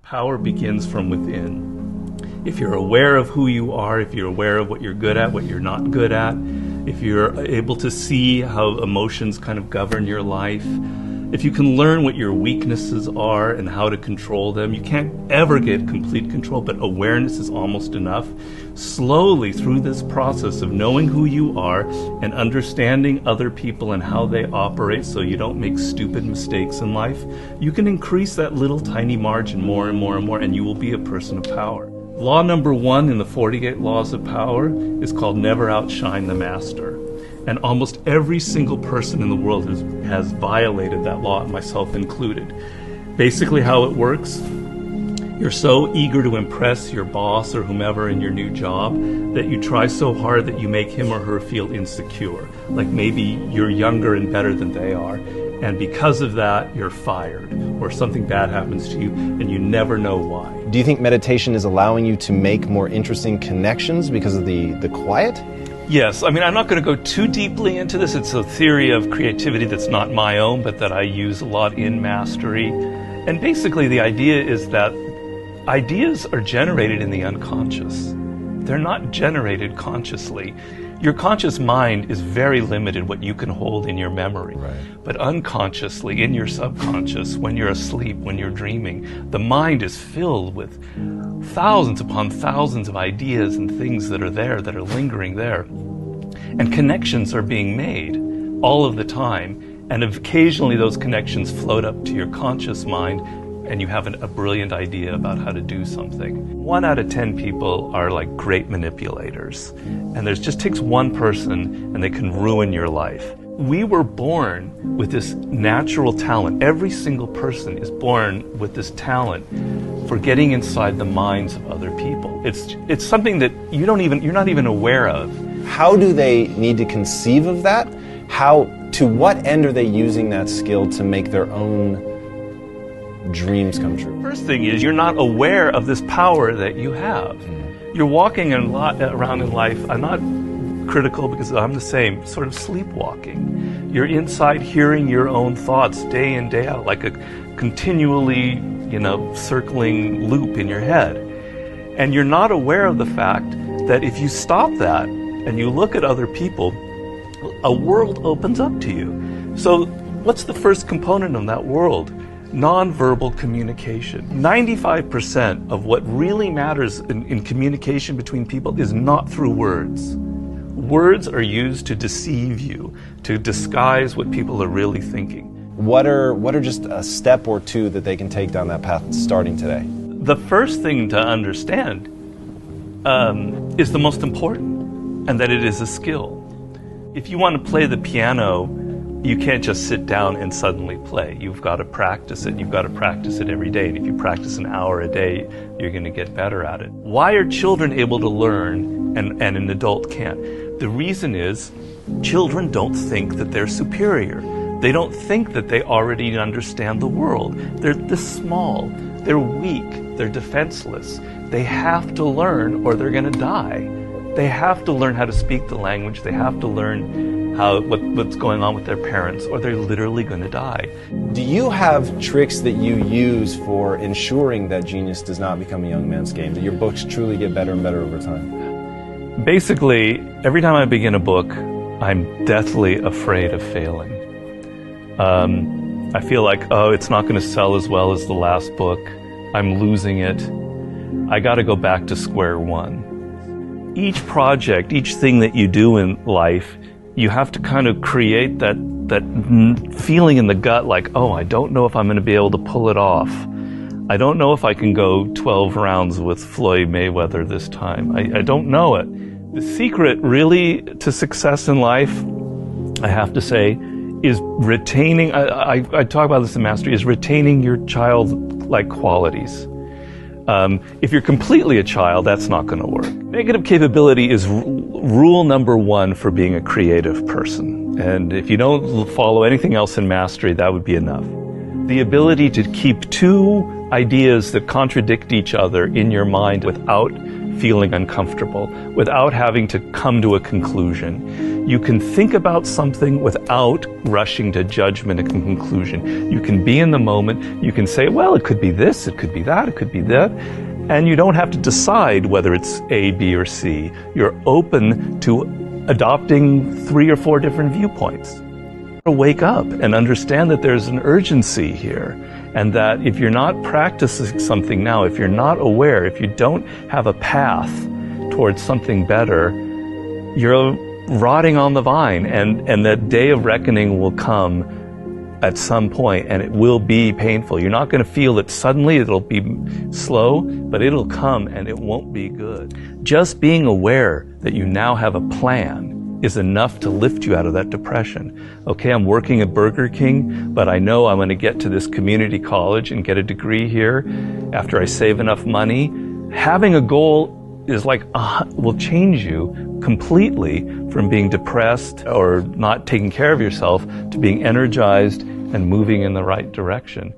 Power begins from within. If you're aware of who you are, if you're aware of what you're good at, what you're not good at, if you're able to see how emotions kind of govern your life, if you can learn what your weaknesses are and how to control them, you can't ever get complete control, but awareness is almost enough. Slowly through this process of knowing who you are and understanding other people and how they operate so you don't make stupid mistakes in life, you can increase that little tiny margin more and more and more, and you will be a person of power. Law number 1 in the 48 Laws of Power is called never outshine the master. And almost every single person in the world has violated that law, myself included. Basically how it works, you're so eager to impress your boss or whomever in your new job that you try so hard that you make him or her feel insecure. Like maybe you're younger and better than they are. And because of that, you're fired or something bad happens to you and you never know why. Do you think meditation is allowing you to make more interesting connections because of the quiet? Yes, I mean, I'm not going to go too deeply into this. It's a theory of creativity that's not my own, but that I use a lot in Mastery. And basically the idea is that ideas are generated in the unconscious. They're not generated consciously. Your conscious mind is very limited what you can hold in your memory. Right. But unconsciously, in your subconscious, when you're asleep, when you're dreaming, the mind is filled with thousands upon thousands of ideas and things that are there, that are lingering there. And connections are being made all of the time. And occasionally those connections float up to your conscious mind and you have a brilliant idea about how to do something. 1 out of 10 people are like great manipulators. And there just takes one person and they can ruin your life. We were born with this natural talent. Every single person is born with this talent for getting inside the minds of other people. It's something that you're not even aware of. How do they need to conceive of that? To what end are they using that skill to make their own dreams come true? First thing is you're not aware of this power that you have. You're walking around in life. I'm not critical because I'm the same, sort of sleepwalking. You're inside hearing your own thoughts day in, day out, like a continually, circling loop in your head. And you're not aware of the fact that if you stop that and you look at other people, a world opens up to you. So what's the first component of that world? Nonverbal communication. 95% of what really matters in communication between people is not through words. Words are used to deceive you, to disguise what people are really thinking. What are just a step or two that they can take down that path starting today? The first thing to understand is the most important, and that it is a skill. If you want to play the piano, you can't just sit down and suddenly play. You've got to practice it. You've got to practice it every day. And if you practice an hour a day, you're going to get better at it. Why are children able to learn and an adult can't? The reason is children don't think that they're superior. They don't think that they already understand the world. They're this small. They're weak. They're defenseless. They have to learn or they're going to die. They have to learn how to speak the language. They have to learn what's going on with their parents, or they're literally going to die. Do you have tricks that you use for ensuring that genius does not become a young man's game, that your books truly get better and better over time? Basically, every time I begin a book, I'm deathly afraid of failing. I feel like, it's not going to sell as well as the last book. I'm losing it. I got to go back to square one. Each project, each thing that you do in life, you have to kind of create that feeling in the gut like, I don't know if I'm going to be able to pull it off. I don't know if I can go 12 rounds with Floyd Mayweather this time. I don't know it. The secret really to success in life, I have to say, is retaining, I talk about this in Mastery, is retaining your childlike qualities. If you're completely a child, that's not going to work. Negative capability is rule number 1 for being a creative person. And if you don't follow anything else in Mastery, that would be enough. The ability to keep 2 ideas that contradict each other in your mind without feeling uncomfortable, without having to come to a conclusion. You can think about something without rushing to judgment and conclusion. You can be in the moment. You can say, well, it could be this, it could be that, it could be that. And you don't have to decide whether it's A, B, or C. You're open to adopting 3 or 4 different viewpoints. Wake up and understand that there's an urgency here, and that if you're not practicing something now, if you're not aware, if you don't have a path towards something better, you're rotting on the vine, and that day of reckoning will come at some point, and it will be painful. You're not going to feel it suddenly, it'll be slow, but it'll come and it won't be good. Just being aware that you now have a plan is enough to lift you out of that depression. Okay, I'm working at Burger King, but I know I'm going to get to this community college and get a degree here after I save enough money. Having a goal is like, will change you completely from being depressed or not taking care of yourself to being energized and moving in the right direction.